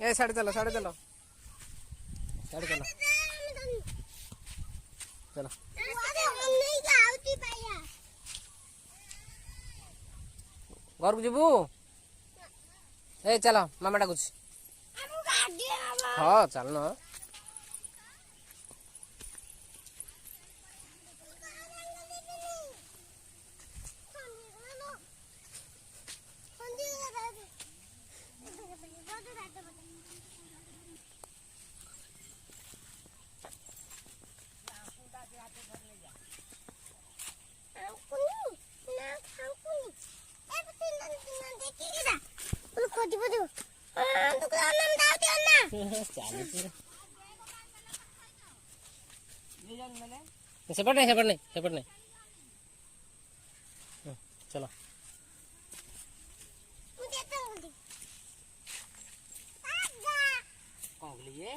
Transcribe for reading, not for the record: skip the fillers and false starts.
ए साढ़े चलो साढ़े चलो साढ़े चलो चलो घर को जीवु ए चलो मामा डाकुछ हाँ चल न सेपट नहीं चलो कौन लिए